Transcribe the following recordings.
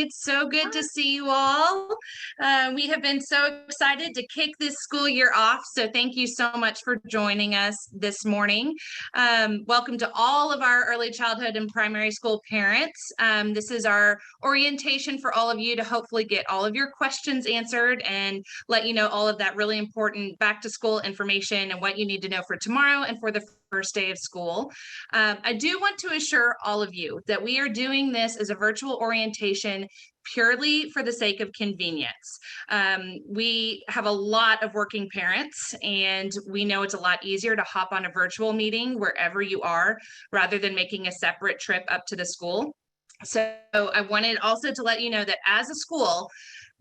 It's so good to see you all. We have been so excited to kick this school year off. So thank you so much for joining us this morning. Welcome to all of our early childhood and primary school parents. This is our orientation for all of you to hopefully get all of your questions answered and let you know all of that really important back to school information and what you need to know for tomorrow and for the first day of school. I do want to assure all of you that we are doing this as a virtual orientation purely for the sake of convenience. We have a lot of working parents, and we know it's a lot easier to hop on a virtual meeting wherever you are rather than making a separate trip up to the school. So I wanted also to let you know that as a school,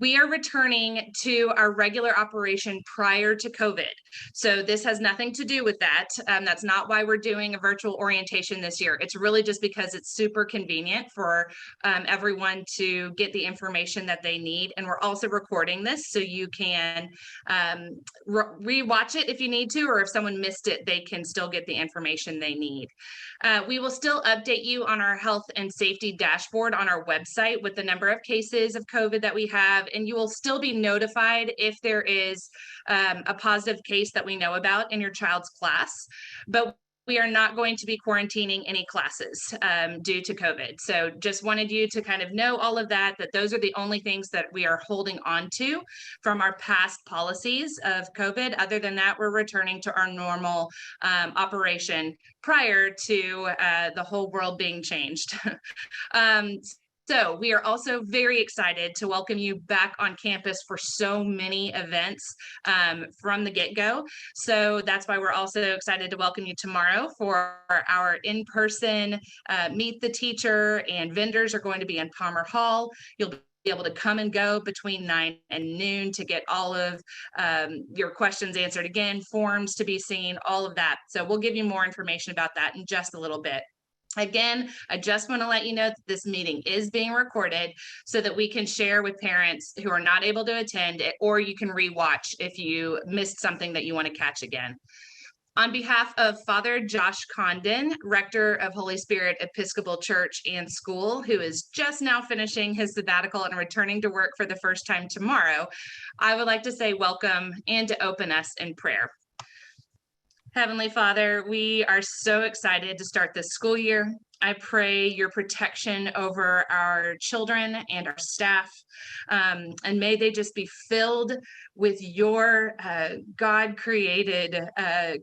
we are returning to our regular operation prior to COVID. So this has nothing to do with that. That's not why we're doing a virtual orientation this year. It's really just because it's super convenient for everyone to get the information that they need. And we're also recording this so you can re-watch it if you need to, or if someone missed it, they can still get the information they need. We will still update you on our health and safety dashboard on our website with the number of cases of COVID that we have, and you will still be notified if there is a positive case that we know about in your child's class. But we are not going to be quarantining any classes due to COVID. So just wanted you to kind of know all of that, that those are the only things that we are holding on to from our past policies of COVID. Other than that, we're returning to our normal operation prior to the whole world being changed. So we are also very excited to welcome you back on campus for so many events from the get-go. So that's why we're also excited to welcome you tomorrow for our in-person meet the teacher, and vendors are going to be in Palmer Hall. You'll be able to come and go between 9 and noon to get all of your questions answered again, forms to be seen, all of that. So we'll give you more information about that in just a little bit. Again, I just want to let you know that this meeting is being recorded so that we can share with parents who are not able to attend, or you can rewatch if you missed something that you want to catch again. On behalf of Father Josh Condon, Rector of Holy Spirit Episcopal Church and School, who is just now finishing his sabbatical and returning to work for the first time tomorrow, I would like to say welcome and to open us in prayer. Heavenly Father, we are so excited to start this school year. I pray your protection over our children and our staff, and may they just be filled with your God-created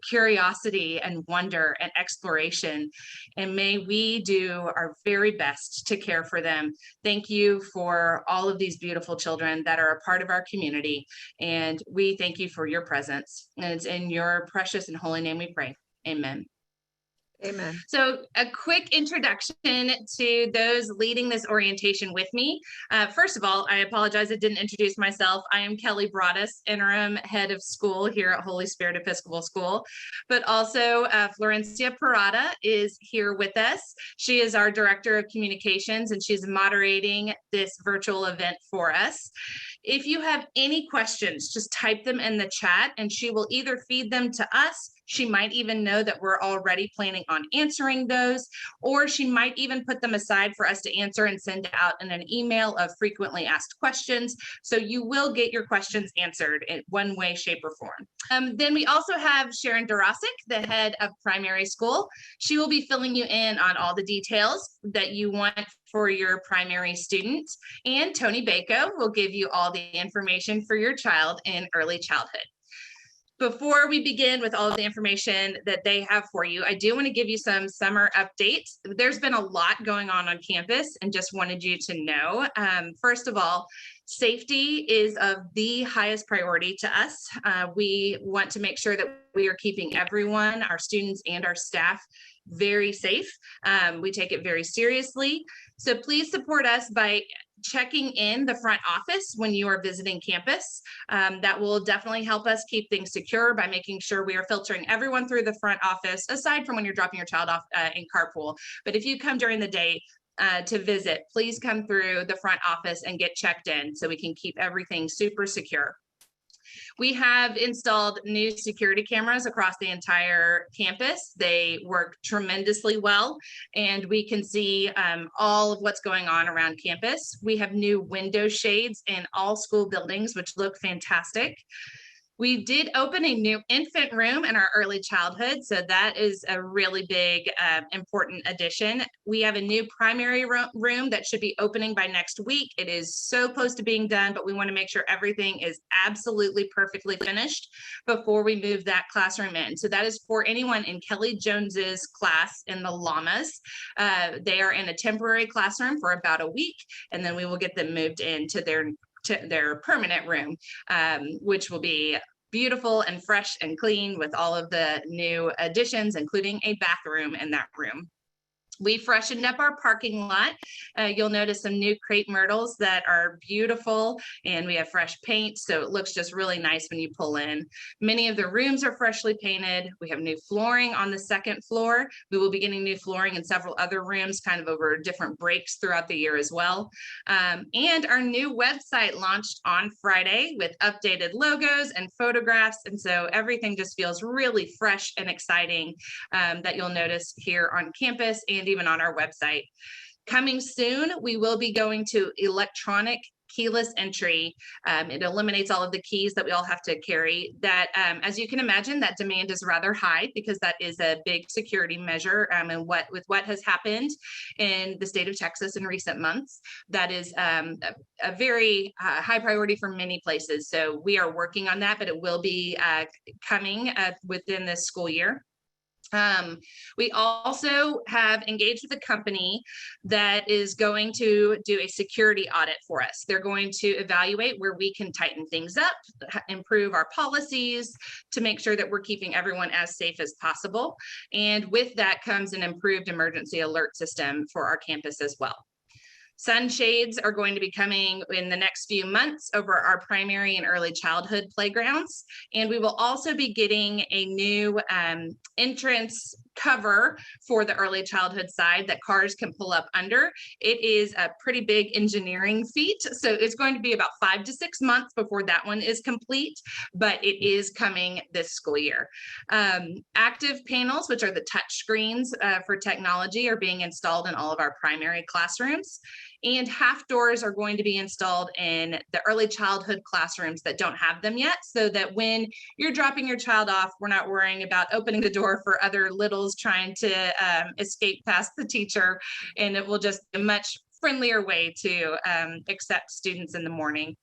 curiosity and wonder and exploration, and may we do our very best to care for them. Thank you for all of these beautiful children that are a part of our community, and we thank you for your presence, and it's in your precious and holy name we pray. Amen. Amen. So a quick introduction to those leading this orientation with me. First of all, I apologize, I didn't introduce myself. I am Kelly Broadus, interim head of school here at Holy Spirit Episcopal School, but also Florencia Parada is here with us. She is our director of communications, and she's moderating this virtual event for us. If you have any questions, just type them in the chat and she will either feed them to us. She might even know that we're already planning on answering those, or she might even put them aside for us to answer and send out in an email of frequently asked questions. So you will get your questions answered in one way, shape, or form. Then we also have Sharon Dorosic, the head of primary school. She will be filling you in on all the details that you want for your primary students. And Tony Bako will give you all the information for your child in early childhood. Before we begin with all of the information that they have for you, I do want to give you some summer updates. There's been a lot going on campus and just wanted you to know. First of all, safety is of the highest priority to us. We want to make sure that we are keeping everyone, our students and our staff, very safe. We take it very seriously. So please support us by checking in the front office when you are visiting campus. That will definitely help us keep things secure by making sure we are filtering everyone through the front office, aside from when you're dropping your child off in carpool. But if you come during the day to visit, please come through the front office and get checked in so we can keep everything super secure. We have installed new security cameras across the entire campus. They work tremendously well, and we can see all of what's going on around campus. We have new window shades in all school buildings, which look fantastic. We did open a new infant room in our early childhood, so that is a really big, important addition. We have a new primary room that should be opening by next week. It is so close to being done, but we want to make sure everything is absolutely perfectly finished before we move that classroom in. So that is for anyone in Kelly Jones's class in the Llamas. They are in a temporary classroom for about a week, and then we will get them moved into their permanent room, which will be beautiful and fresh and clean with all of the new additions, including a bathroom in that room. We freshened up our parking lot. You'll notice some new crepe myrtles that are beautiful, and we have fresh paint, so it looks just really nice when you pull in. Many of the rooms are freshly painted. We have new flooring on the second floor. We will be getting new flooring in several other rooms kind of over different breaks throughout the year as well. And our new website launched on Friday with updated logos and photographs, and so everything just feels really fresh and exciting that you'll notice here on campus and even on our website. Coming soon, we will be going to electronic keyless entry. It eliminates all of the keys that we all have to carry. That, as you can imagine, that demand is rather high because that is a big security measure. And with what has happened in the state of Texas in recent months, that is a very high priority for many places. So we are working on that, but it will be coming within this school year. We also have engaged with a company that is going to do a security audit for us. They're going to evaluate where we can tighten things up, improve our policies to make sure that we're keeping everyone as safe as possible. And with that comes an improved emergency alert system for our campus as well. Sunshades are going to be coming in the next few months over our primary and early childhood playgrounds. And we will also be getting a new entrance cover for the early childhood side that cars can pull up under. It is a pretty big engineering feat, so it's going to be about 5 to 6 months before that one is complete, but it is coming this school year. Active panels, which are the touch screens for technology, are being installed in all of our primary classrooms. And half doors are going to be installed in the early childhood classrooms that don't have them yet, so that when you're dropping your child off, we're not worrying about opening the door for other littles trying to escape past the teacher, and it will just be a much friendlier way to accept students in the morning.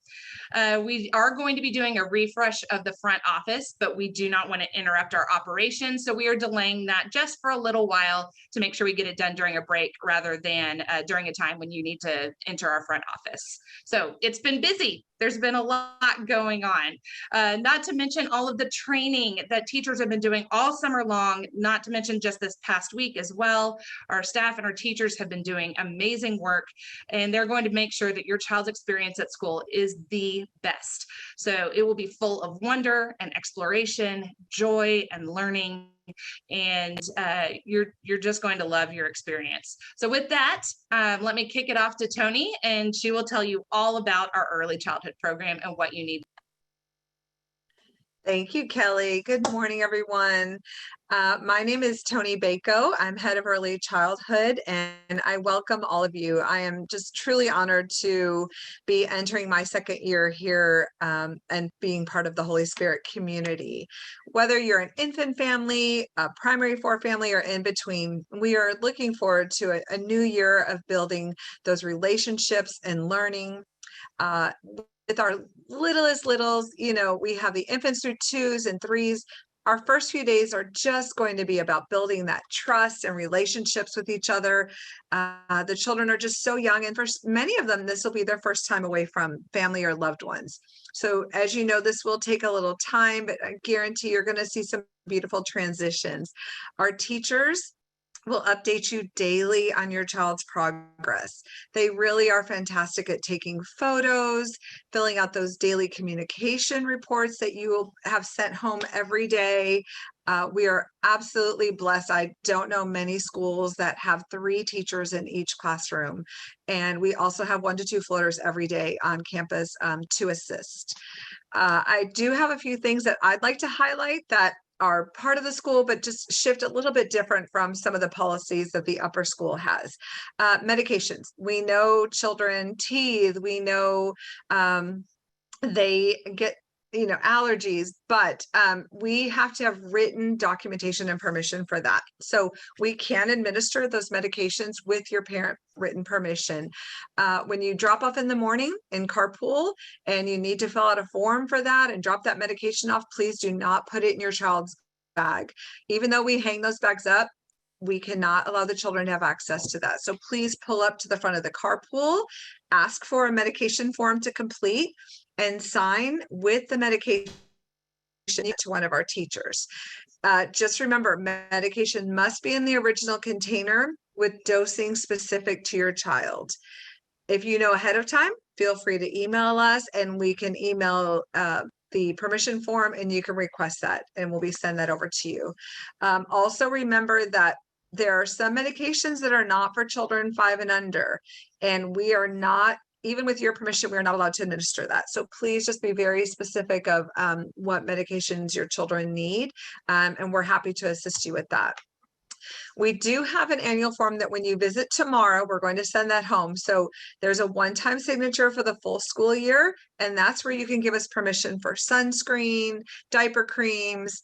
We are going to be doing a refresh of the front office, but we do not want to interrupt our operation. So we are delaying that just for a little while to make sure we get it done during a break rather than during a time when you need to enter our front office. So it's been busy. There's been a lot going on, not to mention all of the training that teachers have been doing all summer long, not to mention just this past week as well. Our staff and our teachers have been doing amazing work, and they're going to make sure that your child's experience at school is the best. So it will be full of wonder and exploration, joy and learning, and you're just going to love your experience. So with that, let me kick it off to Tony, and she will tell you all about our early childhood program and what you need. Thank you, Kelly. Good morning, everyone. My name is Tony Bako. I'm head of early childhood, and I welcome all of you. I am just truly honored to be entering my second year here and being part of the Holy Spirit community. Whether you're an infant family, a primary four family, or in between, we are looking forward to a new year of building those relationships and learning. With our littlest littles, you know, we have the infants through 2s and 3s. Our first few days are just going to be about building that trust and relationships with each other. The children are just so young, and for many of them, this will be their first time away from family or loved ones. So as you know, this will take a little time, but I guarantee you're going to see some beautiful transitions. Our teachers will update you daily on your child's progress. They really are fantastic at taking photos, filling out those daily communication reports that you will have sent home every day. We are absolutely blessed. I don't know many schools that have 3 teachers in each classroom. And we also have 1 to 2 floaters every day on campus to assist. I do have a few things that I'd like to highlight that are part of the school, but just shift a little bit different from some of the policies that the upper school has. Medications. We know children teeth. We know they get allergies, but we have to have written documentation and permission for that. So we can administer those medications with your parent written permission. When you drop off in the morning in carpool and you need to fill out a form for that and drop that medication off, please do not put it in your child's bag. Even though we hang those bags up, we cannot allow the children to have access to that. So please pull up to the front of the carpool, ask for a medication form to complete, and sign with the medication to one of our teachers. Just remember, medication must be in the original container with dosing specific to your child. If you know ahead of time, feel free to email us and we can email the permission form and you can request that and we'll be send that over to you. Also remember that there are some medications that are not for children 5 and under, and we are not, even with your permission, we are not allowed to administer that. So please just be very specific of what medications your children need, and we're happy to assist you with that. We do have an annual form that when you visit tomorrow, we're going to send that home. So there's a one-time signature for the full school year, and that's where you can give us permission for sunscreen, diaper creams,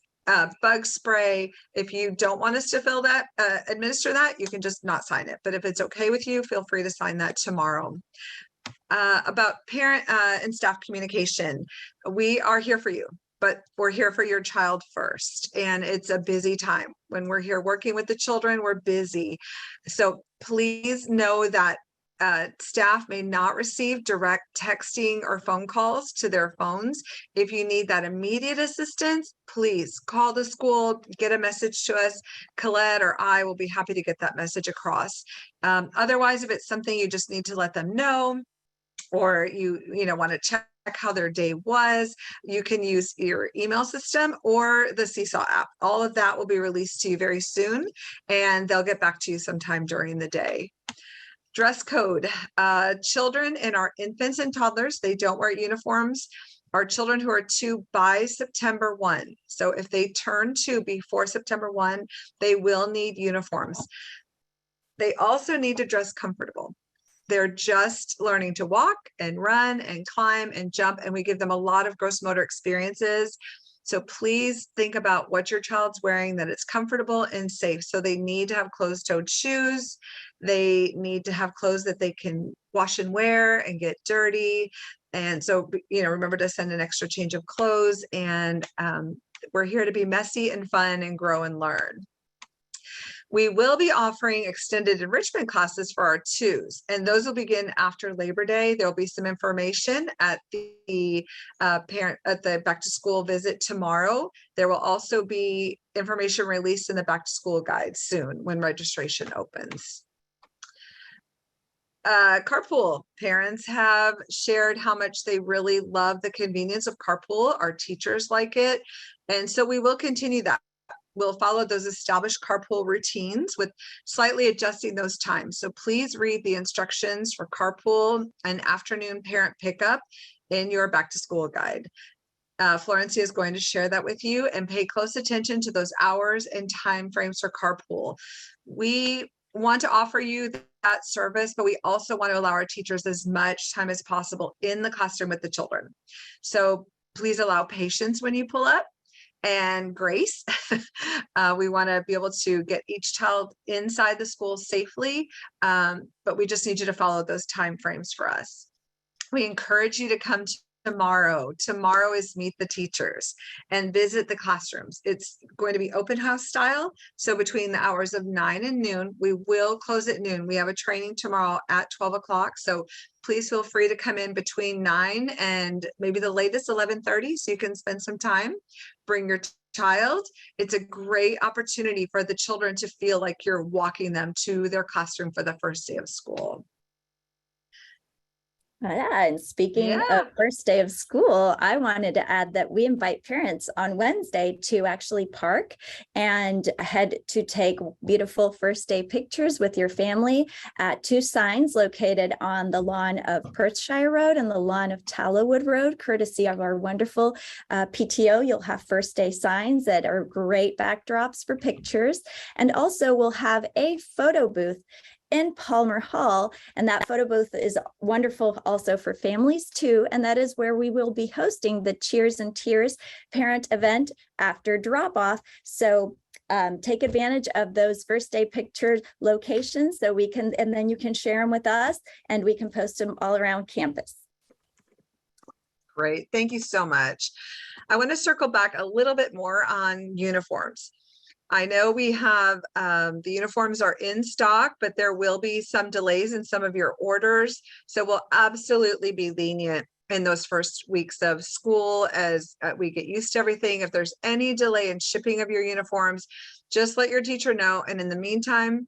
bug spray. If you don't want us to fill that, administer that, you can just not sign it. But if it's okay with you, feel free to sign that tomorrow. About parent and staff communication, we are here for you, but we're here for your child first. And it's a busy time. When we're here working with the children, we're busy. So please know that staff may not receive direct texting or phone calls to their phones. If you need that immediate assistance, please call the school, get a message to us. Colette or I will be happy to get that message across. Otherwise, if it's something you just need to let them know, or you want to check how their day was, you can use your email system or the Seesaw app. All of that will be released to you very soon, and they'll get back to you sometime during the day. Dress code. Children and our infants and toddlers, they don't wear uniforms. Our children who are 2 by September 1. So if they turn 2 before September 1, they will need uniforms. They also need to dress comfortable. They're just learning to walk and run and climb and jump, and we give them a lot of gross motor experiences. So please think about what your child's wearing, that it's comfortable and safe. So they need to have closed-toed shoes. They need to have clothes that they can wash and wear and get dirty. And so, remember to send an extra change of clothes. And we're here to be messy and fun and grow and learn. We will be offering extended enrichment classes for our 2s, and those will begin after Labor Day. There'll be some information at the back to school visit tomorrow. There will also be information released in the back to school guide soon when registration opens. Carpool. Parents have shared how much they really love the convenience of carpool. Our teachers like it, and so we will continue that. We'll follow those established carpool routines with slightly adjusting those times. So please read the instructions for carpool and afternoon parent pickup in your back to school guide. Florencia is going to share that with you, and pay close attention to those hours and time frames for carpool. We want to offer you that service, but we also want to allow our teachers as much time as possible in the classroom with the children. So please allow patience when you pull up, and grace. We want to be able to get each child inside the school safely, but we just need you to follow those time frames for us. We encourage you to come tomorrow. Tomorrow is Meet the Teachers and visit the classrooms. It's going to be open house style. So between the hours of 9 and noon, we will close at noon. We have a training tomorrow at 12 o'clock. So please feel free to come in between 9 and maybe the latest 11:30 so you can spend some time. Bring your child, it's a great opportunity for the children to feel like you're walking them to their classroom for the first day of school. Yeah, and speaking Yeah. of first day of school, I wanted to add that we invite parents on Wednesday to actually park and head to take beautiful first day pictures with your family at two signs located on the lawn of Perthshire Road and the lawn of Tallowood Road, courtesy of our wonderful PTO. You'll have first day signs that are great backdrops for pictures. And also we'll have a photo booth in Palmer Hall, and that photo booth is wonderful also for families too, and that is where we will be hosting the Cheers and Tears parent event after drop-off. So take advantage of those first day picture locations so we can, and then you can share them with us and we can post them all around campus. Great, thank you so much. I want to circle back a little bit more on uniforms. I know we have the uniforms are in stock, but there will be some delays in some of your orders. So we'll absolutely be lenient in those first weeks of school as we get used to everything. If there's any delay in shipping of your uniforms, just let your teacher know. And in the meantime,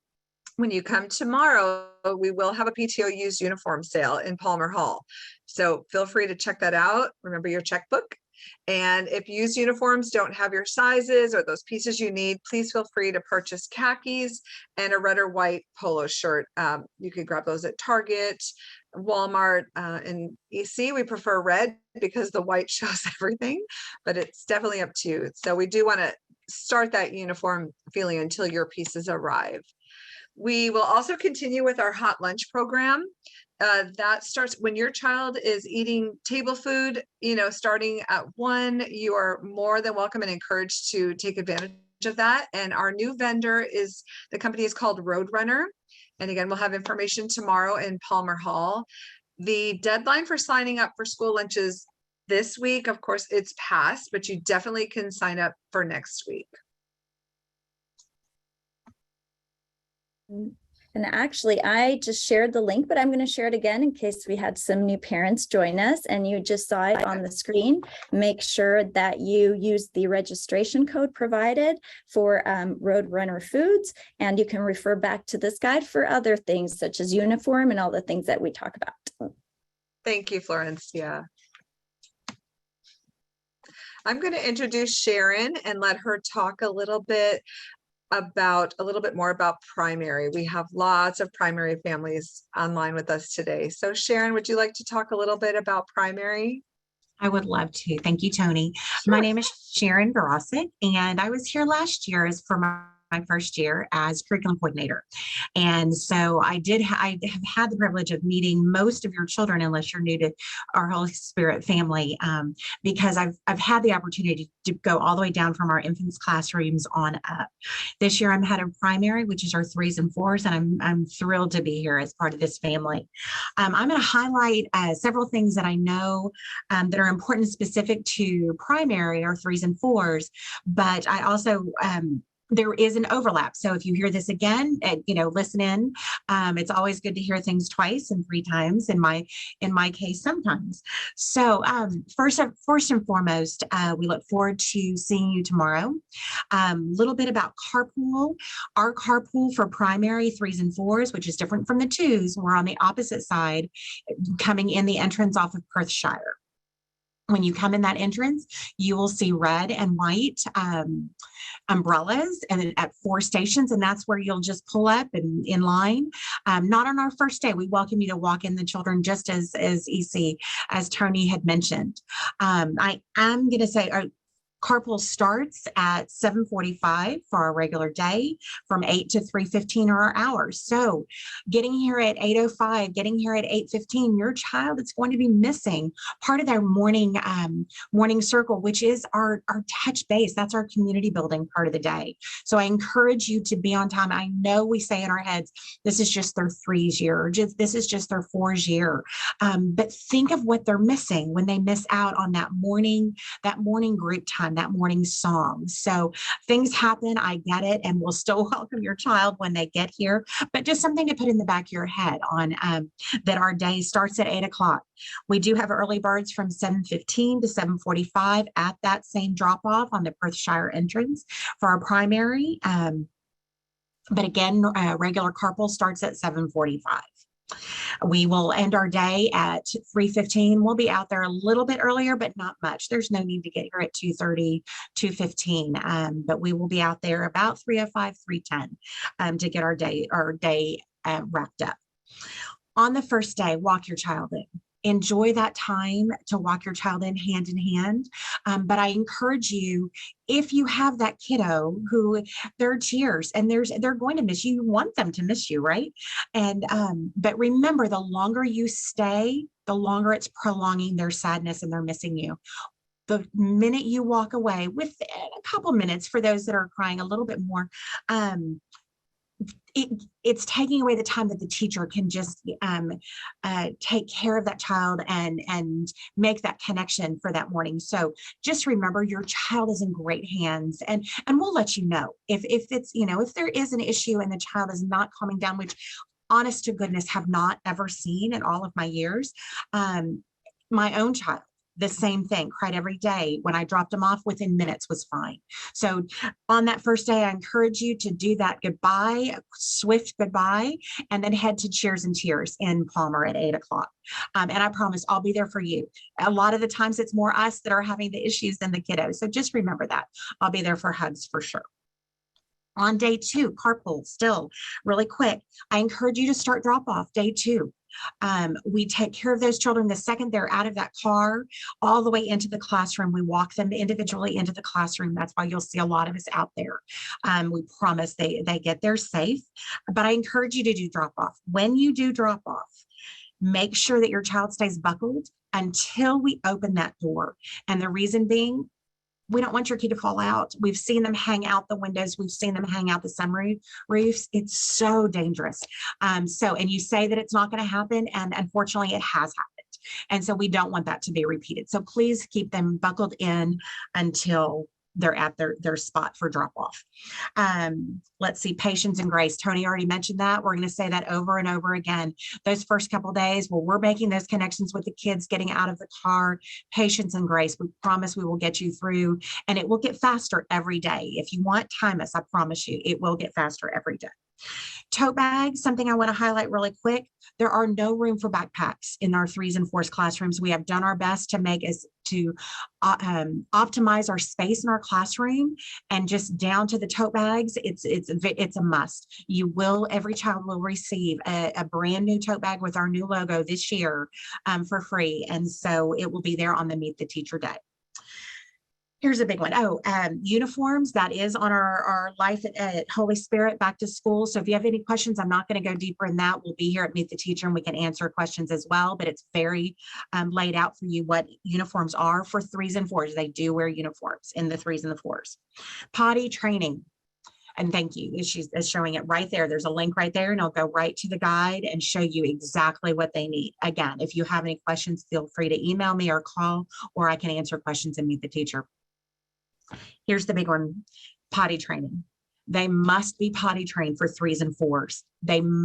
when you come tomorrow, we will have a PTO used uniform sale in Palmer Hall. So feel free to check that out. Remember your checkbook. And if used uniforms don't have your sizes or those pieces you need, please feel free to purchase khakis and a red or white polo shirt. You can grab those at Target, Walmart, and EC. We prefer red because the white shows everything, but it's definitely up to you. So we do want to start that uniform feeling until your pieces arrive. We will also continue with our hot lunch program. That starts when your child is eating table food, starting at 1, you are more than welcome and encouraged to take advantage of that. And our new vendor the company is called Roadrunner. And again, we'll have information tomorrow in Palmer Hall. The deadline for signing up for school lunches this week, of course, it's passed, but you definitely can sign up for next week. And actually, I just shared the link, but I'm going to share it again in case we had some new parents join us and you just saw it on the screen. Make sure that you use the registration code provided for Roadrunner Foods, and you can refer back to this guide for other things such as uniform and all the things that we talk about. Thank you, Florence. Yeah. I'm going to introduce Sharon and let her talk a little bit more about primary. We have lots of primary families online with us today. So Sharon, would you like to talk a little bit about primary? I would love to. Thank you, Tony. Sure. My name is Sharon Garosick, and I was here last year for my first year as curriculum coordinator. And so I have had the privilege of meeting most of your children, unless you're new to our Holy Spirit family, because I've had the opportunity to go all the way down from our infants classrooms on up. This year I'm head of primary, which is our 3s and 4s, and I'm thrilled to be here as part of this family. I'm going to highlight several things that I know that are important and specific to primary, our 3s and 4s, but I also there is an overlap. So if you hear this again, listen in. It's always good to hear things twice and 3 times in my case sometimes. So first and foremost, we look forward to seeing you tomorrow. Little bit about carpool. Our carpool for primary 3s and 4s, which is different from the 2s, we're on the opposite side, coming in the entrance off of Perthshire. When you come in that entrance, you will see red and white umbrellas and at 4 stations, and that's where you'll just pull up and in line. Not on our first day. We welcome you to walk in the children just as EC, as Tony had mentioned. I am going to say carpool starts at 7:45 for our regular day. From 8 to 3:15 are our hours. So getting here at 8:05, getting here at 8:15, your child is going to be missing part of their morning circle, which is our touch base. That's our community building part of the day. So I encourage you to be on time. I know we say in our heads, this is just their 3's year, or this is just their 4's year. But think of what they're missing when they miss out on that morning group time. that morning song. So things happen, I get it, and we'll still welcome your child when they get here, but just something to put in the back of your head on that our day starts at 8 o'clock. We do have early birds from 7:15 to 7:45 at that same drop off on the Perthshire entrance for our primary. But again, regular carpool starts at 7:45. We will end our day at 3:15. We'll be out there a little bit earlier, but not much. There's no need to get here at 2:30, 2:15. But we will be out there about 3:05, 3:10 to get our day wrapped up. On the first day, walk your child in. Enjoy that time to walk your child in hand. But I encourage you, if you have that kiddo who there are tears and they're going to miss you, you want them to miss you, right? And but remember, the longer you stay, the longer it's prolonging their sadness and they're missing you. The minute you walk away, within a couple minutes, for those that are crying a little bit more, it's taking away the time that the teacher can just take care of that child and make that connection for that morning. So just remember, your child is in great hands, and we'll let you know if it's, if there is an issue and the child is not calming down, which honest to goodness have not ever seen in all of my years. My own child, the same thing, cried every day. When I dropped him off, within minutes was fine. So on that first day, I encourage you to do that goodbye, swift goodbye, and then head to Cheers and Tears in Palmer at 8 o'clock. And I promise I'll be there for you. A lot of the times it's more us that are having the issues than the kiddos. So just remember that. I'll be there for hugs for sure. On day 2, carpool, still really quick. I encourage you to start drop off day 2. We take care of those children the second they're out of that car all the way into the classroom. We walk them individually into the classroom. That's why you'll see a lot of us out there. We promise they get there safe, but I encourage you to do drop off. When you do drop off, make sure that your child stays buckled until we open that door. And the reason being, we don't want your kid to fall out. We've seen them hang out the windows. We've seen them hang out the sunroof roofs. It's so dangerous. And you say that it's not going to happen, and unfortunately it has happened. And so we don't want that to be repeated. So please keep them buckled in until they're at their spot for drop off. Let's see, patience and grace. Tony already mentioned that. We're going to say that over and over again. Those first couple of days where we're making those connections with the kids getting out of the car, patience and grace. We promise we will get you through, and it will get faster every day. If you want, time us. I promise you, it will get faster every day. Tote bags, something I want to highlight really quick. There are no room for backpacks in our 3s and 4s classrooms. We have done our best to optimize our space in our classroom, and just down to the tote bags, it's a must. Every child will receive a brand new tote bag with our new logo this year for free. And so it will be there on the Meet the Teacher Day. Here's a big one. Uniforms, that is on our Life at Holy Spirit back to school. So if you have any questions, I'm not going to go deeper in that. We'll be here at Meet the Teacher and we can answer questions as well, but it's very laid out for you what uniforms are for 3s and 4s. They do wear uniforms in the 3s and the 4s. Potty training. And thank you. She's showing it right there. There's a link right there, and I'll go right to the guide and show you exactly what they need. Again, if you have any questions, feel free to email me or call, or I can answer questions and Meet the Teacher. Here's the big one, potty training. They must be potty trained for 3s and 4s.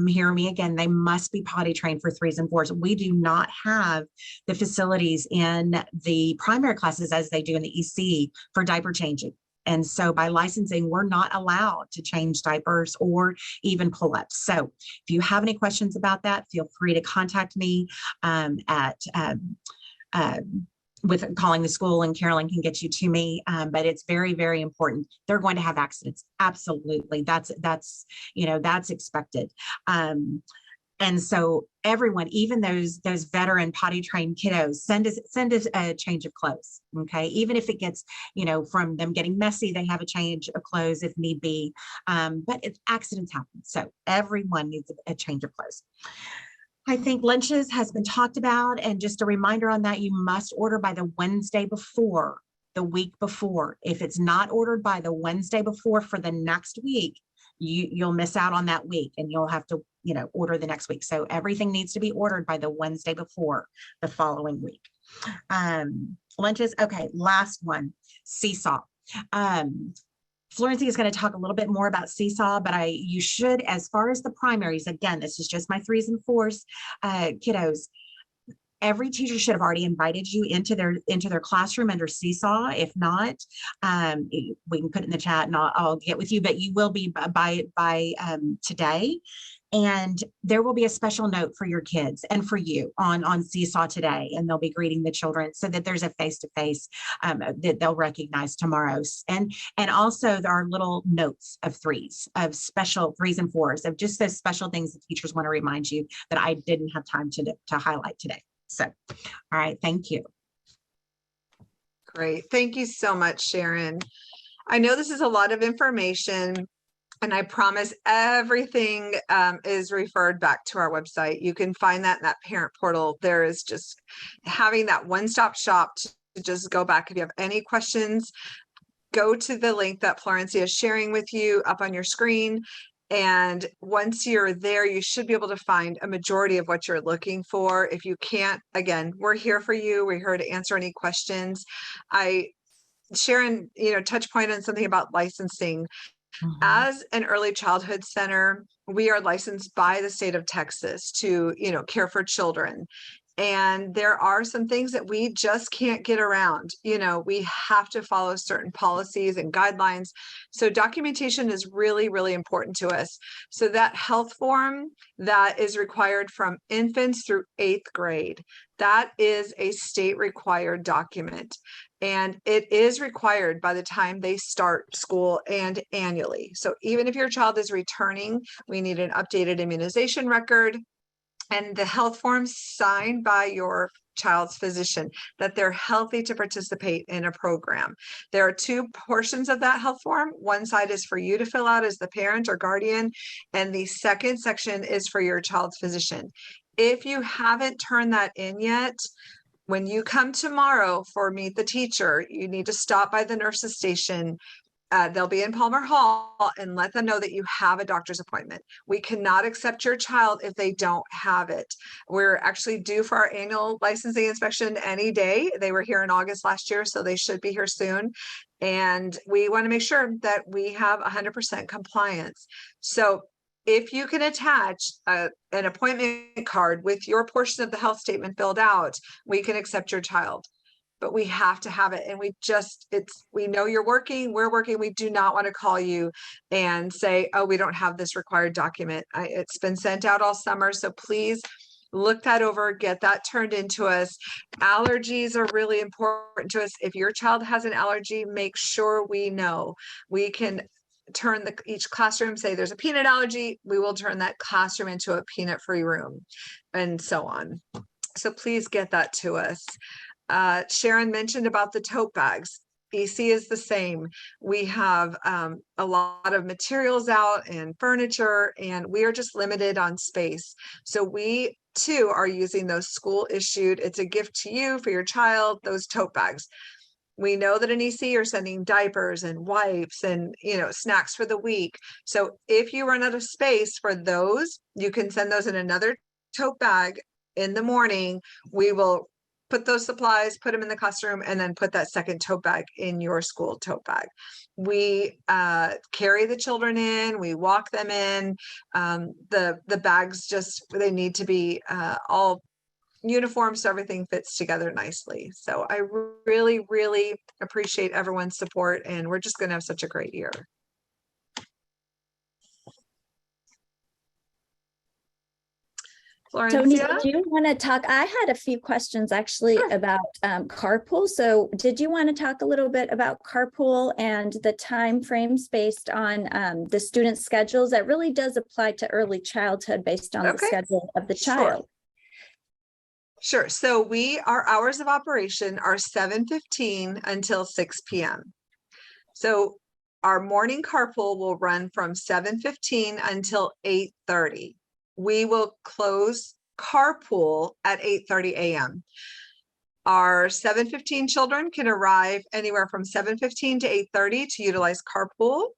Hear me again, they must be potty trained for 3s and 4s. We do not have the facilities in the primary classes as they do in the EC for diaper changing. And so by licensing, we're not allowed to change diapers or even pull-ups. So if you have any questions about that, feel free to contact me with calling the school, and Carolyn can get you to me. But it's very, very important. They're going to have accidents. Absolutely. That's expected. And so everyone, even those veteran potty trained kiddos, send us a change of clothes. Okay. Even if it gets, from them getting messy, they have a change of clothes if need be. But accidents happen. So everyone needs a change of clothes. I think lunches has been talked about, and just a reminder on that, you must order by the Wednesday before, the week before. If it's not ordered by the Wednesday before for the next week, you'll miss out on that week, and you'll have to, order the next week. So everything needs to be ordered by the Wednesday before the following week. Lunches. Okay. Last one, Seesaw. Florency is going to talk a little bit more about Seesaw, but you should, as far as the primaries, again, this is just my 3s and 4s, kiddos. Every teacher should have already invited you into their classroom under Seesaw. If not, we can put it in the chat and I'll get with you, but you will be by today. And there will be a special note for your kids and for you on Seesaw today, and they'll be greeting the children so that there's a face-to-face that they'll recognize tomorrow. And also there are little notes of of special 3s and 4s, of just those special things that teachers want to remind you that I didn't have time to highlight today. So, all right, thank you. Great. Thank you so much, Sharon. I know this is a lot of information, and I promise everything is referred back to our website. You can find that in that parent portal. There is just having that one-stop shop to just go back. If you have any questions, go to the link that Florencia is sharing with you up on your screen. And once you're there, you should be able to find a majority of what you're looking for. If you can't, again, we're here for you. We're here to answer any questions. Sharon, touch point on something about licensing. As an early childhood center, we are licensed by the state of Texas to, care for children. And there are some things that we just can't get around. We have to follow certain policies and guidelines. So documentation is really, really important to us. So that health form that is required from infants through 8th grade, that is a state required document. And it is required by the time they start school and annually. So even if your child is returning, we need an updated immunization record and the health form signed by your child's physician that they're healthy to participate in a program. There are 2 portions of that health form. One side is for you to fill out as the parent or guardian, and the second section is for your child's physician. If you haven't turned that in yet, when you come tomorrow for Meet the Teacher, you need to stop by the nurse's station. They'll be in Palmer Hall, and let them know that you have a doctor's appointment. We cannot accept your child if they don't have it. We're actually due for our annual licensing inspection any day. They were here in August last year, so they should be here soon. And we want to make sure that we have 100% compliance. So if you can attach an appointment card with your portion of the health statement filled out, we can accept your child. But we have to have it. And we know you're working, we're working. We do not want to call you and say, oh, we don't have this required document. It's been sent out all summer. So please look that over, get that turned into us. Allergies are really important to us. If your child has an allergy, make sure we know. We can turn each classroom, say there's a peanut allergy, we will turn that classroom into a peanut-free room, and so on. So please get that to us. Sharon mentioned about the tote bags. EC is the same. We have a lot of materials out and furniture, and we are just limited on space. So we too are using those school issued. It's a gift to you for your child, those tote bags. We know that in EC you're sending diapers and wipes and snacks for the week. So if you run out of space for those, you can send those in another tote bag in the morning. We will put those supplies, put them in the classroom, and then put that second tote bag in your school tote bag. We carry the children in, we walk them in. The bags they need to be all uniform so everything fits together nicely. So I really, really appreciate everyone's support, and we're just going to have such a great year. Tony, did you want to talk? I had a few questions actually about carpool. So did you want to talk a little bit about carpool and the time frames based on the student schedules? That really does apply to early childhood based on the schedule of the child. Sure. So our hours of operation are 7:15 until 6 p.m. So our morning carpool will run from 7:15 until 8:30. We will close carpool at 8:30 a.m. Our 7:15 children can arrive anywhere from 7:15 to 8:30 to utilize carpool.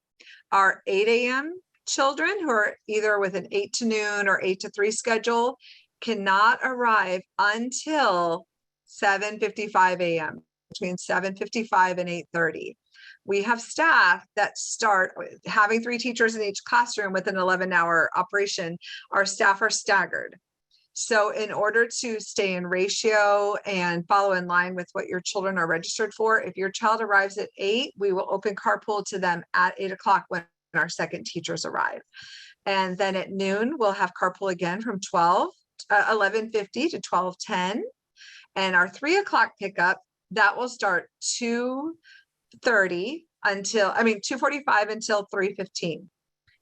Our 8 a.m. children, who are either with an 8 to noon or 8 to 3 schedule, cannot arrive until 7:55 a.m., between 7:55 and 8:30. We have staff that start having 3 teachers in each classroom with an 11-hour operation. Our staff are staggered. So in order to stay in ratio and follow in line with what your children are registered for, if your child arrives at 8, we will open carpool to them at 8 o'clock when our second teachers arrive. And then at noon, we'll have carpool again from 11:50 to 12:10. And our 3 o'clock pickup, that will start 2:30 until, 2:45 until 3:15.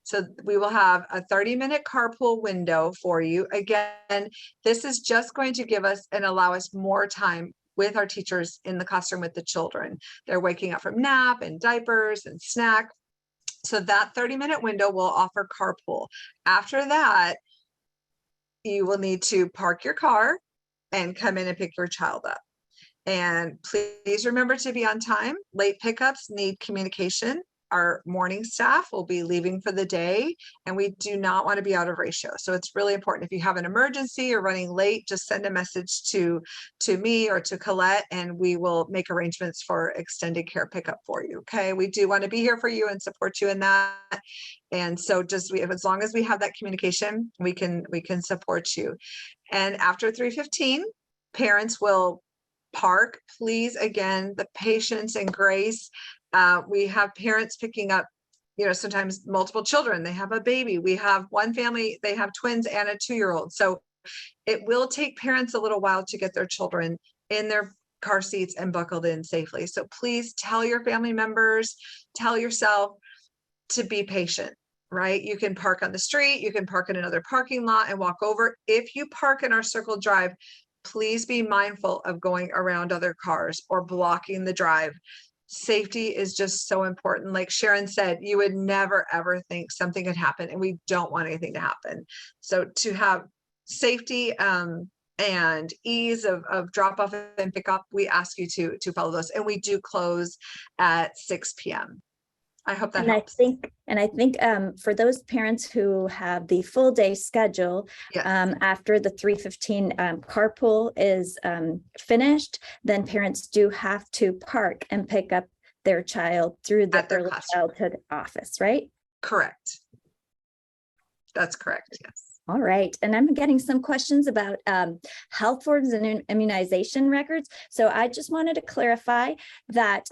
So we will have a 30-minute carpool window for you. Again, this is just going to give us and allow us more time with our teachers in the classroom with the children. They're waking up from nap and diapers and snack. So that 30-minute window will offer carpool. After that, you will need to park your car and come in and pick your child up. And please remember to be on time. Late pickups need communication. Our morning staff will be leaving for the day, and we do not want to be out of ratio. So it's really important. If you have an emergency or running late, just send a message to me or to Colette, and we will make arrangements for extended care pickup for you. Okay. We do want to be here for you and support you in that. And so as long as we have that communication, we can support you. And after 3:15, parents will park. Please, again, the patience and grace. We have parents picking up, sometimes multiple children. They have a baby. We have one family, they have twins and a 2-year-old. So it will take parents a little while to get their children in their car seats and buckled in safely. So please tell your family members, tell yourself to be patient, right? You can park on the street, you can park in another parking lot and walk over. If you park in our circle drive, please be mindful of going around other cars or blocking the drive. Safety is just so important. Like Sharon said, you would never, ever think something could happen, and we don't want anything to happen. So to have safety and ease of drop off and pick up, we ask you to follow those. And we do close at 6 p.m. I hope that helps. I think for those parents who have the full day schedule, Yes. After the 3:15 carpool is finished, then parents do have to park and pick up their child through the At their early classroom. childhood office, right? Correct. That's correct. Yes. All right. And I'm getting some questions about health forms and immunization records. So I just wanted to clarify that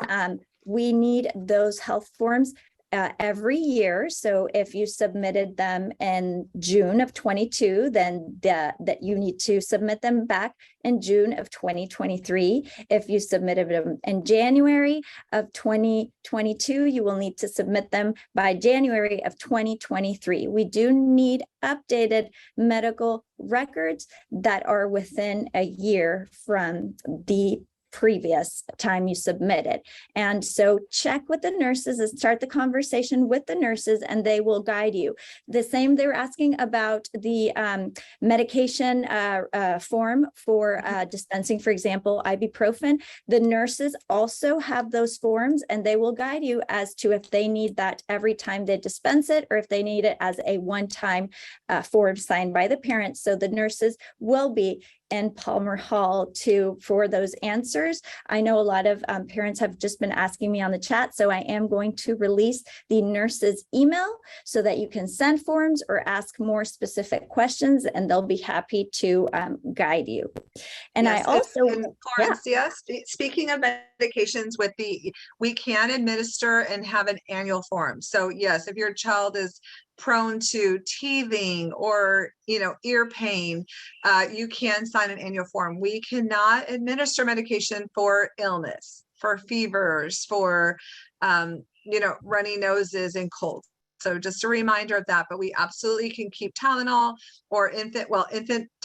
we need those health forms every year. So if you submitted them in June of 22, then that you need to submit them back in June of 2023. If you submitted them in January of 2022, you will need to submit them by January of 2023. We do need updated medical records that are within a year from the previous time you submitted. And so check with the nurses and start the conversation with the nurses, and they will guide you. The same, they were asking about the medication form for dispensing, for example, ibuprofen. The nurses also have those forms, and they will guide you as to if they need that every time they dispense it, or if they need it as a one-time form signed by the parents. So the nurses will be in Palmer Hall for those answers. I know a lot of parents have just been asking me on the chat, so I am going to release the nurse's email so that you can send forms or ask more specific questions, and they'll be happy to guide you. And Yes, I also, and Florence, yes, speaking of medications, we can administer and have an annual form. So yes, if your child is prone to teething or ear pain, you can sign an annual form. We cannot administer medication for illness, for fevers, for runny noses and colds. So just a reminder of that, but we absolutely can keep Tylenol or infant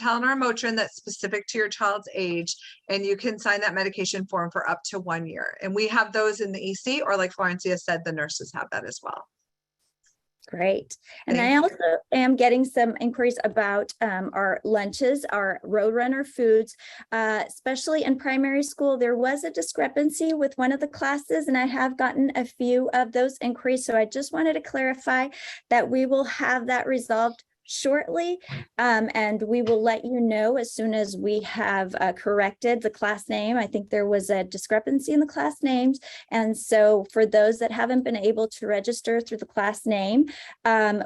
Tylenol or Motrin that's specific to your child's age, and you can sign that medication form for up to 1 year. And we have those in the EC, or like Florencia said, the nurses have that as well. great. And I also am getting some inquiries about our lunches, our Roadrunner foods, especially in primary school. There was a discrepancy with one of the classes, and I have gotten a few of those inquiries. So I just wanted to clarify that we will have that resolved shortly. And we will let you know as soon as we have corrected the class name. I think there was a discrepancy in the class names. And so for those that haven't been able to register through the class name,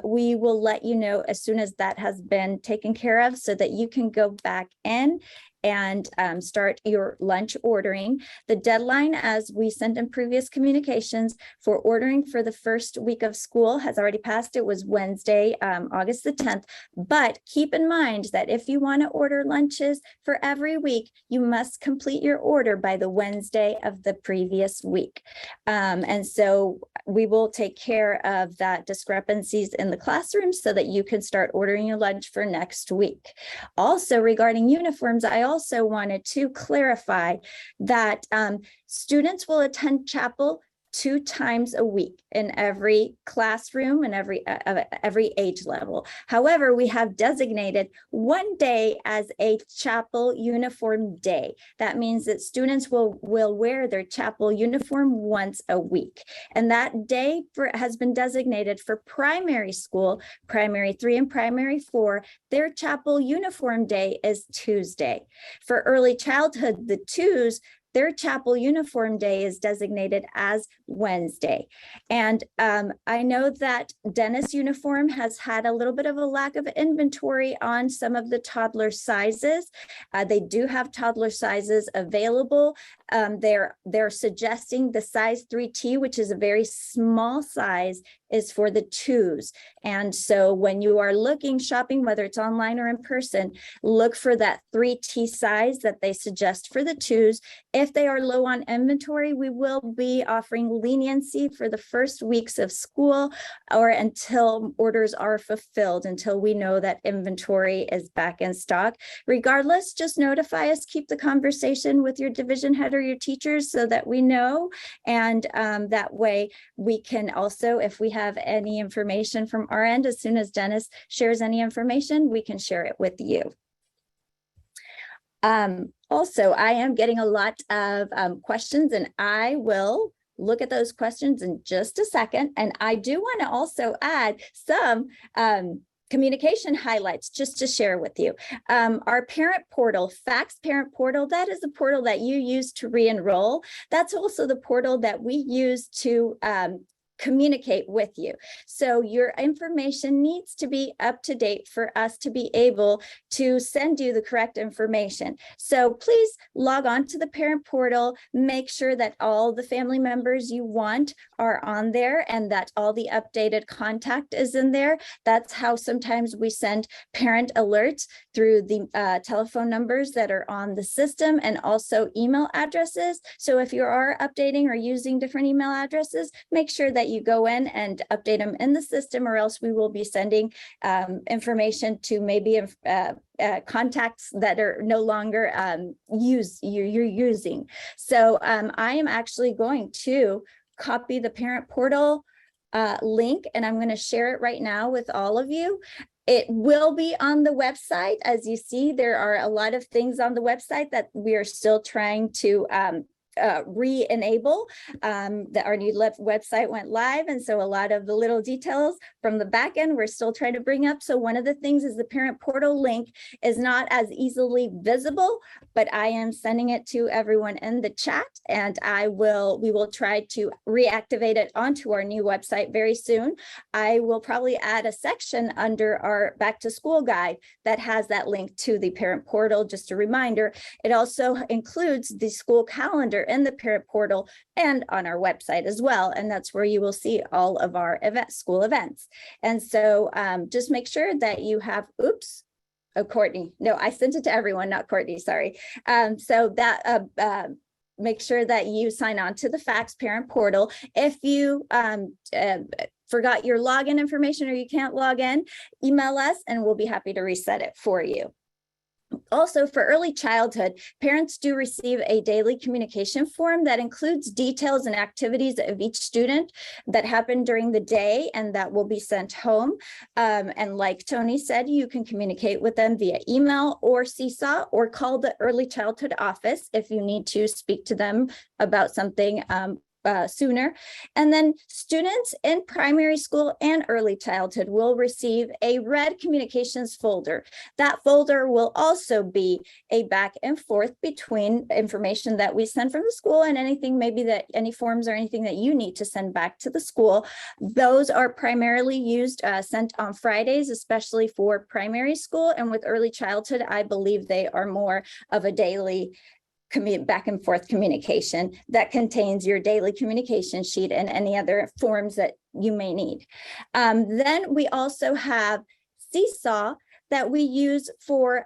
we will let you know as soon as that has been taken care of so that you can go back in and start your lunch ordering. The deadline, as we sent in previous communications, for ordering for the first week of school has already passed. It was Wednesday, August the 10th. But keep in mind that if you want to order lunches for every week, you must complete your order by the Wednesday of the previous week. And so we will take care of that discrepancies in the classroom so that you can start ordering your lunch for next week. Also, regarding uniforms, I also wanted to clarify that students will attend chapel 2 times a week in every classroom and every age level. However, we have designated one day as a chapel uniform day. That means that students will wear their chapel uniform once a week. And that day has been designated for primary school, primary 3 and primary 4. Their chapel uniform day is Tuesday. For early childhood, the 2s, their chapel uniform day is designated as Wednesday. And I know that Dennis Uniform has had a little bit of a lack of inventory on some of the toddler sizes. They do have toddler sizes available. They're suggesting the size 3T, which is a very small size, is for the 2s. And so when you are shopping, whether it's online or in person, look for that 3T size that they suggest for the 2s. If they are low on inventory, we will be offering leniency for the first weeks of school or until orders are fulfilled, until we know that inventory is back in stock. Regardless, just notify us, keep the conversation with your division head or your teachers so that we know. And that way we can also, if we have any information from our end, as soon as Dennis shares any information, we can share it with you. Also, I am getting a lot of questions, and I will look at those questions in just a second. And I do want to also add some communication highlights just to share with you. Our parent portal, FACS Parent Portal, that is the portal that you use to re-enroll. That's also the portal that we use to communicate with you. So your information needs to be up to date for us to be able to send you the correct information. So please log on to the parent portal, make sure that all the family members you want are on there and that all the updated contact is in there. That's how sometimes we send parent alerts through the telephone numbers that are on the system and also email addresses. So if you are updating or using different email addresses, make sure that you go in and update them in the system, or else we will be sending information to maybe contacts that are no longer you're using. So I am actually going to copy the parent portal link, and I'm going to share it right now with all of you. It will be on the website. As you see, there are a lot of things on the website that we are still trying to re-enable. Our new website went live, and so a lot of the little details from the back end we're still trying to bring up. So one of the things is the parent portal link is not as easily visible, but I am sending it to everyone in the chat, and we will try to reactivate it onto our new website very soon. I will probably add a section under our back to school guide that has that link to the parent portal. Just a reminder, it also includes the school calendar in the parent portal and on our website as well. And that's where you will see all of our school events. And so just make sure that you have, Courtney. No, I sent it to everyone, not Courtney, sorry. So that make sure that you sign on to the FACS Parent Portal. If you forgot your login information or you can't log in, email us and we'll be happy to reset it for you. Also, for early childhood, parents do receive a daily communication form that includes details and activities of each student that happen during the day, and that will be sent home. And like Tony said, you can communicate with them via email or Seesaw, or call the early childhood office if you need to speak to them about something sooner. And then students in primary school and early childhood will receive a red communications folder. That folder will also be a back and forth between information that we send from the school and anything maybe that any forms or anything that you need to send back to the school. Those are primarily used, sent on Fridays, especially for primary school, and with early childhood, I believe they are more of a daily back and forth communication that contains your daily communication sheet and any other forms that you may need. Then we also have Seesaw that we use for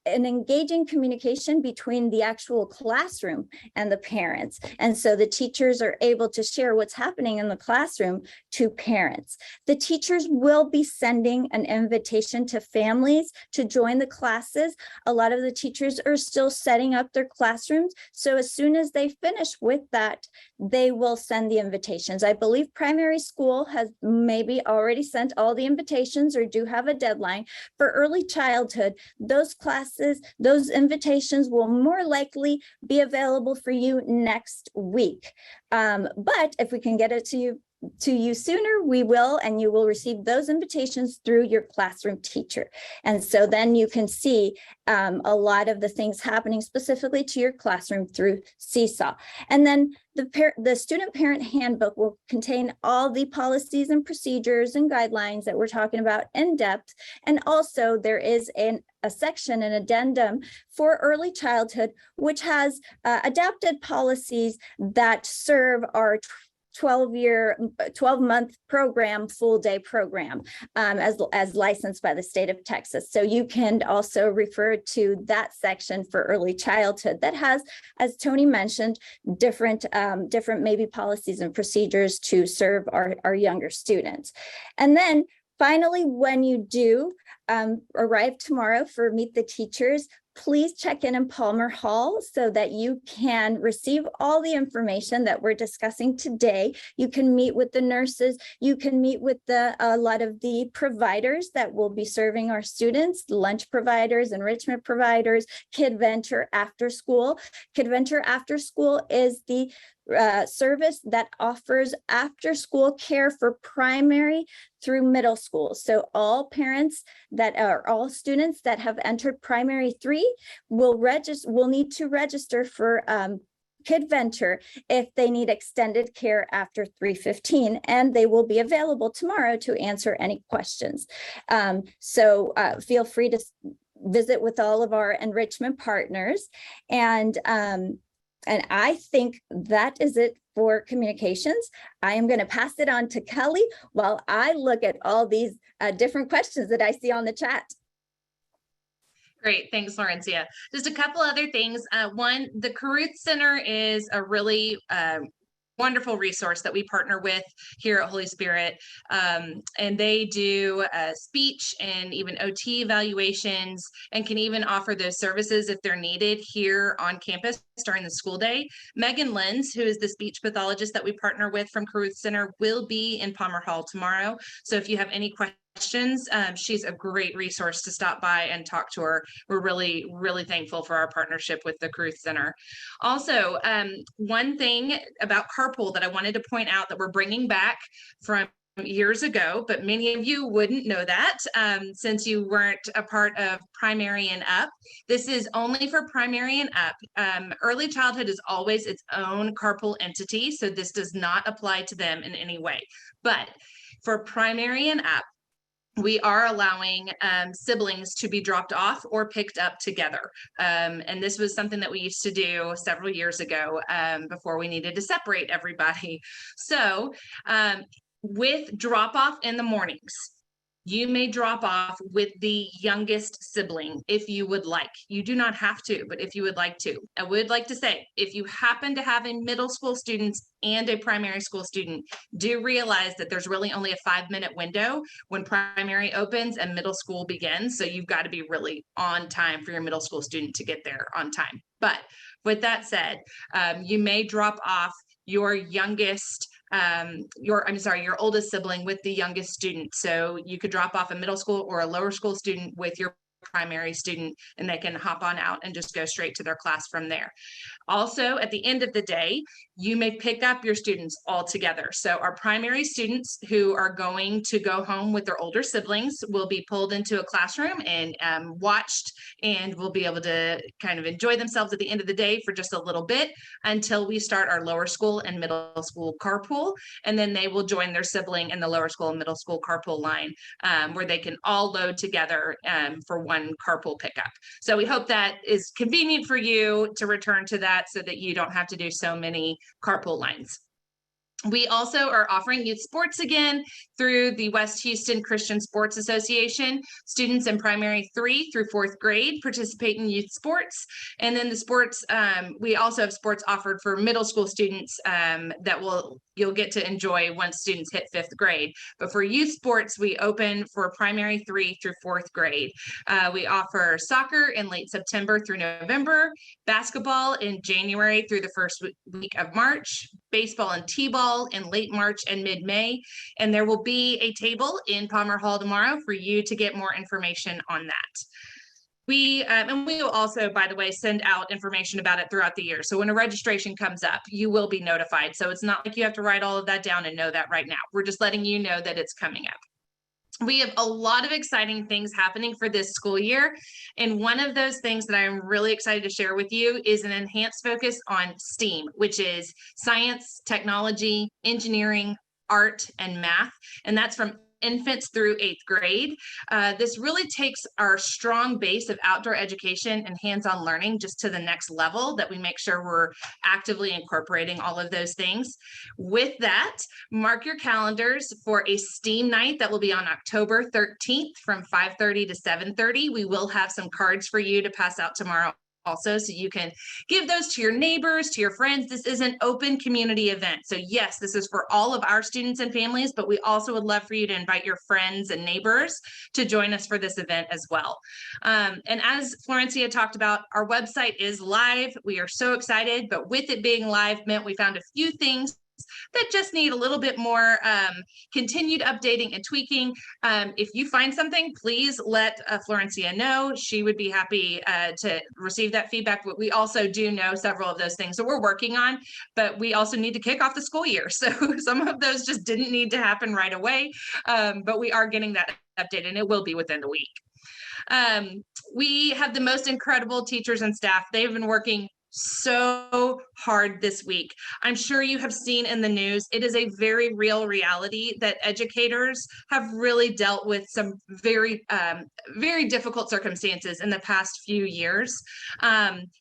an engaging communication between the actual classroom and the parents. And so the teachers are able to share what's happening in the classroom to parents. The teachers will be sending an invitation to families to join the classes. A lot of the teachers are still setting up their classrooms. So as soon as they finish with that, they will send the invitations. I believe primary school has maybe already sent all the invitations or do have a deadline. For early childhood, those classes, those invitations will more likely be available for you next week. But if we can get it to you sooner, we will, and you will receive those invitations through your classroom teacher. And so then you can see a lot of the things happening specifically to your classroom through Seesaw. And then the student parent handbook will contain all the policies and procedures and guidelines that we're talking about in depth. And also there is a section, an addendum for early childhood, which has adapted policies that serve our 12-month program, full day program, as licensed by the state of Texas. So you can also refer to that section for early childhood that has, as Tony mentioned, different maybe policies and procedures to serve our younger students. And then finally, when you do arrive tomorrow for Meet the Teachers, please check in Palmer Hall so that you can receive all the information that we're discussing today. You can meet with the nurses, you can meet with a lot of the providers that will be serving our students, lunch providers, enrichment providers, KidVenture After School. KidVenture After School is the service that offers after school care for primary through middle school. So all parents that are all students that have entered primary 3 will need to register for KidVenture if they need extended care after 3:15, and they will be available tomorrow to answer any questions. So feel free to visit with all of our enrichment partners. And I think that is it for communications. I am going to pass it on to Kelly while I look at all these different questions that I see on the chat. Great. Thanks, Laurencia. Just a couple other things. One, the Caruth Center is a really wonderful resource that we partner with here at Holy Spirit. And they do speech and even OT evaluations and can even offer those services if they're needed here on campus during the school day. Megan Lenz, who is the speech pathologist that we partner with from Caruth Center, will be in Palmer Hall tomorrow. So if you have any questions, she's a great resource to stop by and talk to her. We're really, really thankful for our partnership with the Caruth Center. Also, one thing about carpool that I wanted to point out that we're bringing back from years ago, but many of you wouldn't know that since you weren't a part of primary and up. This is only for primary and up. Early childhood is always its own carpool entity, so this does not apply to them in any way. But for primary and up, we are allowing siblings to be dropped off or picked up together. And this was something that we used to do several years ago before we needed to separate everybody. So with drop off in the mornings, you may drop off with the youngest sibling if you would like. You do not have to, but if you would like to. I would like to say, if you happen to have a middle school student and a primary school student, do realize that there's really only a 5-minute window when primary opens and middle school begins. So you've got to be really on time for your middle school student to get there on time. But with that said, you may drop off your youngest your oldest sibling with the youngest student. So you could drop off a middle school or a lower school student with your primary student, and they can hop on out and just go straight to their class from there. Also, at the end of the day, you may pick up your students all together. So our primary students who are going to go home with their older siblings will be pulled into a classroom and watched, and will be able to kind of enjoy themselves at the end of the day for just a little bit until we start our lower school and middle school carpool. And then they will join their sibling in the lower school and middle school carpool line, where they can all load together for one carpool pickup. So we hope that is convenient for you to return to that, so that you don't have to do so many carpool lines. We also are offering youth sports again through the West Houston Christian Sports Association. Students in primary 3 through 4th grade participate in youth sports. And then the sports, we also have sports offered for middle school students that you'll get to enjoy once students hit 5th grade. But for youth sports, we open for primary 3 through 4th grade. We offer soccer in late September through November, basketball in January through the first week of March, baseball and t-ball in late March and mid-May. And there will be a table in Palmer Hall tomorrow for you to get more information on that. We will also, by the way, send out information about it throughout the year. So when a registration comes up, you will be notified. So it's not like you have to write all of that down and know that right now. We're just letting you know that it's coming up. We have a lot of exciting things happening for this school year. And one of those things that I'm really excited to share with you is an enhanced focus on STEAM, which is science, technology, engineering, art, and math. And that's from infants through 8th grade. This really takes our strong base of outdoor education and hands-on learning just to the next level, that we make sure we're actively incorporating all of those things. With that, mark your calendars for a STEAM night that will be on October 13th from 5:30 to 7:30. We will have some cards for you to pass out tomorrow also, so you can give those to your neighbors, to your friends. This is an open community event. So yes, this is for all of our students and families, but we also would love for you to invite your friends and neighbors to join us for this event as well. And as Florencia talked about, our website is live. We are so excited, but with it being live meant we found a few things that just need a little bit more continued updating and tweaking. If you find something, please let Florencia know. She would be happy to receive that feedback. But we also do know several of those things that we're working on, but we also need to kick off the school year. So some of those just didn't need to happen right away, but we are getting that updated, and it will be within the week. We have the most incredible teachers and staff. They've been working so hard this week. I'm sure you have seen in the news, it is a very real reality that educators have really dealt with some very difficult circumstances in the past few years.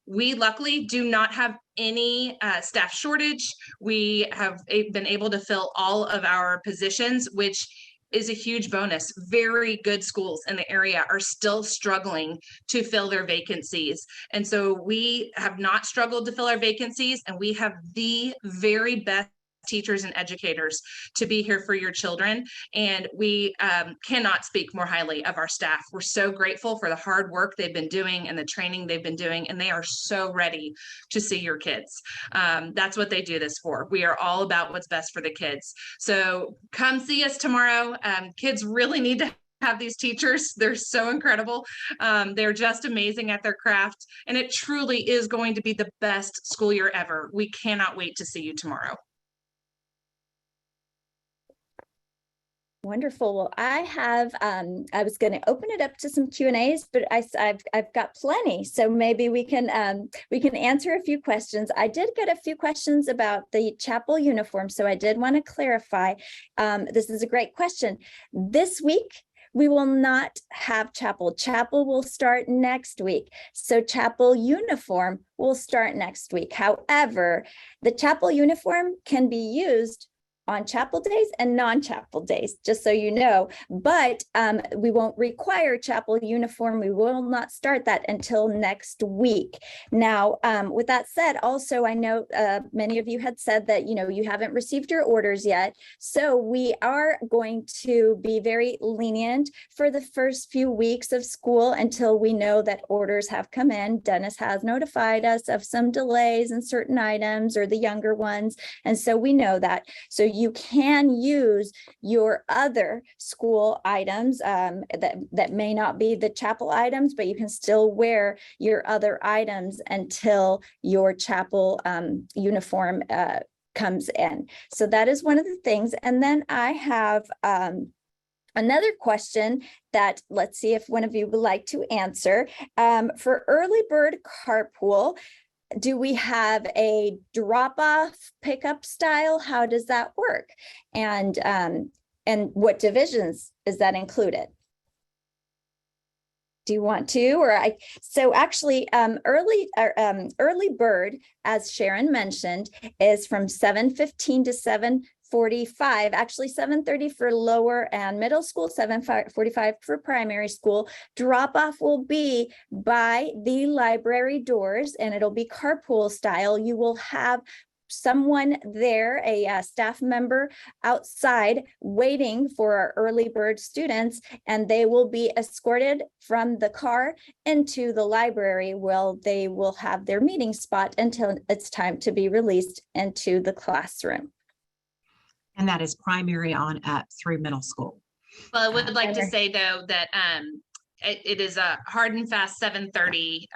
We luckily do not have any staff shortage. We have been able to fill all of our positions, which is a huge bonus. Very good schools in the area are still struggling to fill their vacancies. And so we have not struggled to fill our vacancies, and we have the very best teachers and educators to be here for your children. And we cannot speak more highly of our staff. We're so grateful for the hard work they've been doing and the training they've been doing, and they are so ready to see your kids. That's what they do this for. We are all about what's best for the kids. So come see us tomorrow. Kids really need to have these teachers. They're so incredible. They're just amazing at their craft, and it truly is going to be the best school year ever. We cannot wait to see you tomorrow. Wonderful. Well, I have, I was going to open it up to some Q&As, but I've got plenty. So maybe we can answer a few questions. I did get a few questions about the chapel uniform. So I did want to clarify. This is a great question. This week, we will not have chapel. Chapel will start next week. So chapel uniform will start next week. However, the chapel uniform can be used on chapel days and non-chapel days, just so you know, but we won't require chapel uniform. We will not start that until next week. Now, with that said, also, I know many of you had said that, you haven't received your orders yet. So we are going to be very lenient for the first few weeks of school until we know that orders have come in. Dennis has notified us of some delays in certain items or the younger ones. And so we know that. So you can use your other school items that may not be the chapel items, but you can still wear your other items until your chapel uniform comes in. So that is one of the things. And then I have another question that, let's see if one of you would like to answer. For early bird carpool, do we have a drop-off pickup style? How does that work? And what divisions is that included? Do you want to, or so actually early bird, as Sharon mentioned, is from 7:15 to 7:45, actually 7:30 for lower and middle school, 7:45 for primary school. Drop off will be by the library doors, and it'll be carpool style. You will have someone there, a staff member outside waiting for our early bird students, and they will be escorted from the car into the library where they will have their meeting spot until it's time to be released into the classroom. And that is primary on up through middle school. Well, I would like to say though that it is a hard and fast 7:30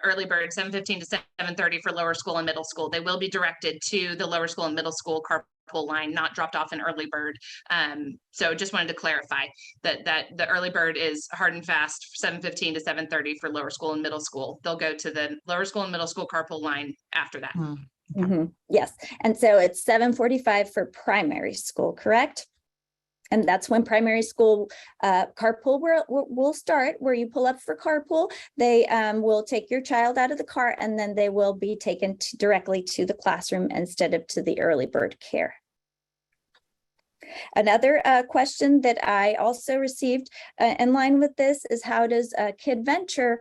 early bird, 7:15 to 7:30 for lower school and middle school. They will be directed to the lower school and middle school carpool line, not dropped off in early bird. So just wanted to clarify that the early bird is hard and fast 7:15 to 7:30 for lower school and middle school. They'll go to the lower school and middle school carpool line after that. Yes, and so it's 7:45 for primary school, correct? And that's when primary school carpool will start, where you pull up for carpool. They will take your child out of the car, and then they will be taken directly to the classroom instead of to the early bird care. Another question that I also received in line with this is, how does KidVenture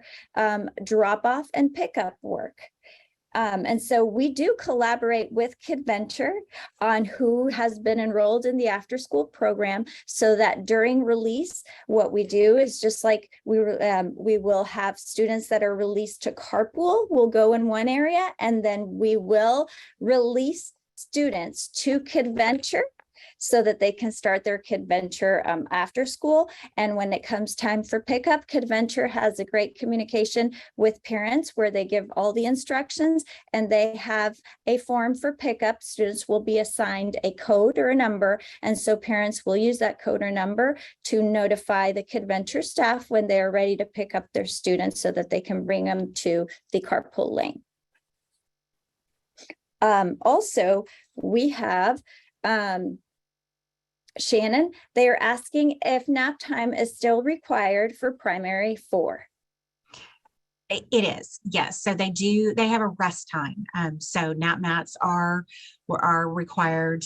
drop off and pickup work? And so we do collaborate with KidVenture on who has been enrolled in the after school program, so that during release, what we do is just like we will have students that are released to carpool will go in one area, and then we will release students to KidVenture so that they can start their KidVenture after school. And when it comes time for pickup, KidVenture has a great communication with parents where they give all the instructions, and they have a form for pickup. Students will be assigned a code or a number, and so parents will use that code or number to notify the KidVenture staff when they are ready to pick up their students so that they can bring them to the carpool lane. Also, we have Shannon, they are asking if nap time is still required for primary 4. It is, yes. So they have a rest time. So nap mats are required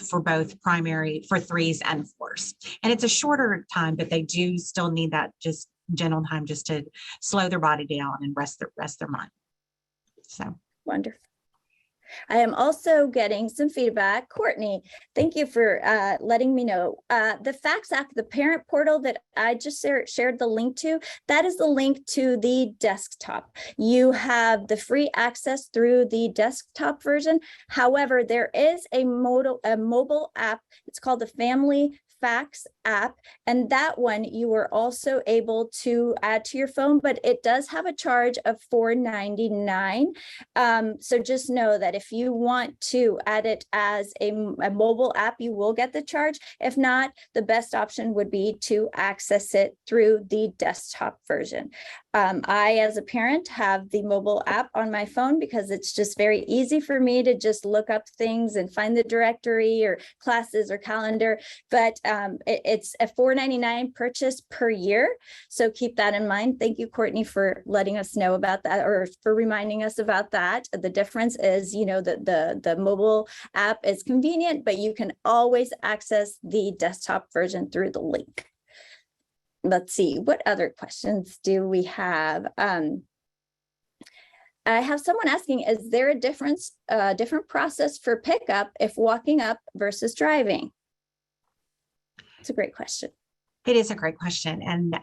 for both primary, for 3s and 4s. And it's a shorter time, but they do still need that just gentle time just to slow their body down and rest their mind. So wonderful. I am also getting some feedback. Courtney, thank you for letting me know. The FACTS Act, the parent portal that I just shared the link to, that is the link to the desktop. You have the free access through the desktop version. However, there is a mobile app. It's called the Family FACTS app, and that one you are also able to add to your phone, but it does have a charge of $4.99. So just know that if you want to add it as a mobile app, you will get the charge. If not, the best option would be to access it through the desktop version. I, as a parent, have the mobile app on my phone because it's just very easy for me to just look up things and find the directory or classes or calendar. But it's a $4.99 purchase per year. So keep that in mind. Thank you, Courtney, for letting us know about that, or for reminding us about that. The difference is, you know, the mobile app is convenient, but you can always access the desktop version through the link. Let's see, what other questions do we have? I have someone asking, is there a different process for pickup if walking up versus driving? It's a great question. It is a great question. And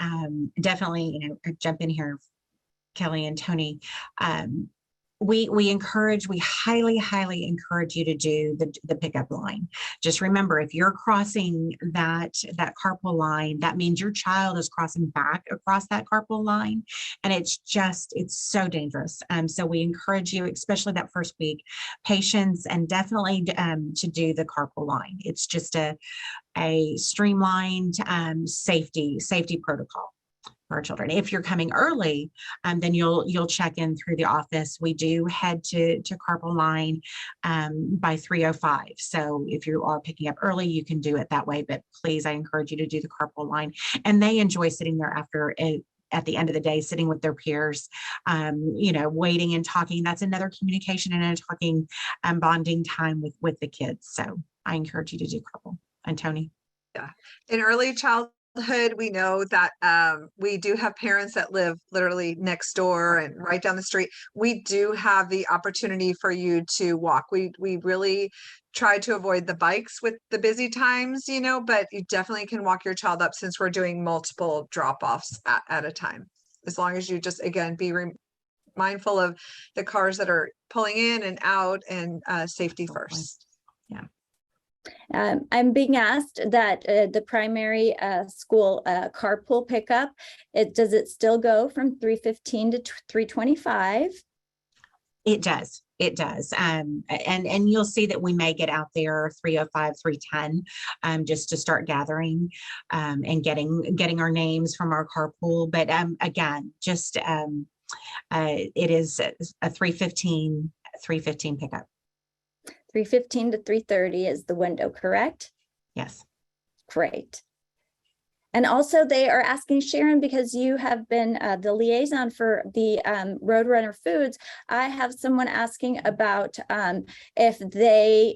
definitely, you know, jump in here, Kelly and Tony. we highly encourage you to do the pickup line. Just remember, if you're crossing that carpool line, that means your child is crossing back across that carpool line, and it's so dangerous. So we encourage you, especially that first week, patience, and definitely to do the carpool line. It's just a streamlined safety protocol for our children. If you're coming early, then you'll check in through the office. We do head to carpool line by 3:05. So if you are picking up early, you can do it that way. But please, I encourage you to do the carpool line. And they enjoy sitting there after at the end of the day, sitting with their peers, waiting and talking. That's another communication and a talking bonding time with the kids. So I encourage you to do carpool. And Tony? Yeah. In early childhood, we know that we do have parents that live literally next door and right down the street. We do have the opportunity for you to walk. We really try to avoid the bikes with the busy times, but you definitely can walk your child up, since we're doing multiple drop-offs at a time. As long as you just, again, be mindful of the cars that are pulling in and out, and safety first. Yeah. I'm being asked that the primary school carpool pickup, does it still go from 3:15 to 3:25? It does. It does. And you'll see that we may get out there 3:05, 3:10, just to start gathering and getting our names from our carpool. But again, just it is a 3:15 pickup. 3:15 to 3:30 is the window, correct? Yes. Great. And also they are asking, Sharon, because you have been the liaison for the Roadrunner Foods, I have someone asking about if they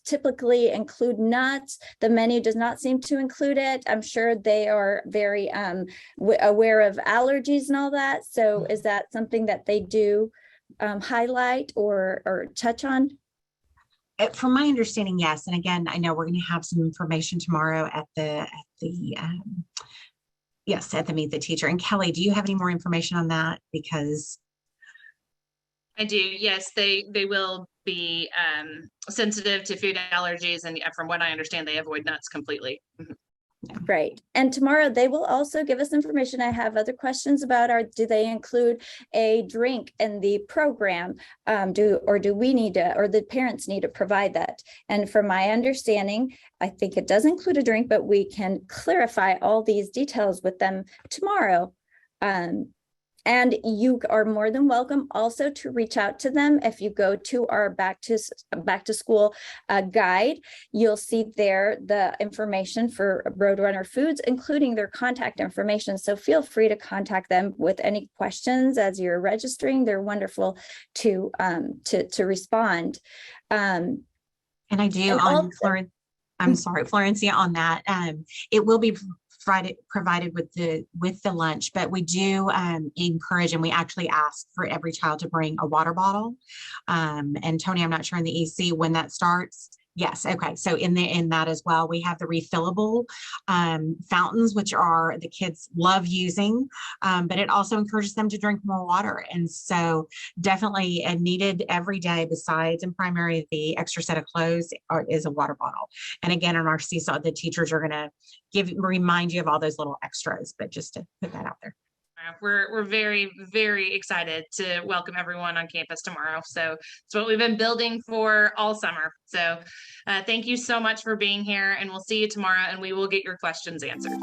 typically include nuts. The menu does not seem to include it. I'm sure they are very aware of allergies and all that. So is that something that they do highlight or touch on? From my understanding, yes. And again, I know we're going to have some information tomorrow at the Meet the Teacher. And Kelly, do you have any more information on that? Because I do. Yes, they will be sensitive to food allergies, and from what I understand, they avoid nuts completely. Right. And tomorrow they will also give us information. I have other questions about do they include a drink in the program? Do we need to, or the parents need to provide that? And from my understanding, I think it does include a drink, but we can clarify all these details with them tomorrow. And you are more than welcome also to reach out to them. If you go to our back to school guide, you'll see there the information for Roadrunner Foods, including their contact information. So feel free to contact them with any questions as you're registering. They're wonderful to respond. And I do on Florence. I'm sorry, Florencia, on that. It will be provided with the lunch, but we do encourage, and we actually ask for every child to bring a water bottle. And Tony, I'm not sure in the EC when that starts. Yes. Okay. So in that as well, we have the refillable fountains, which are the kids love using, but it also encourages them to drink more water. And so definitely needed every day, besides in primary, the extra set of clothes is a water bottle. And again, in our Seesaw, the teachers are going to remind you of all those little extras, but just to put that out there. We're very, very excited to welcome everyone on campus tomorrow. So it's what we've been building for all summer. So thank you so much for being here, and we'll see you tomorrow, and we will get your questions answered.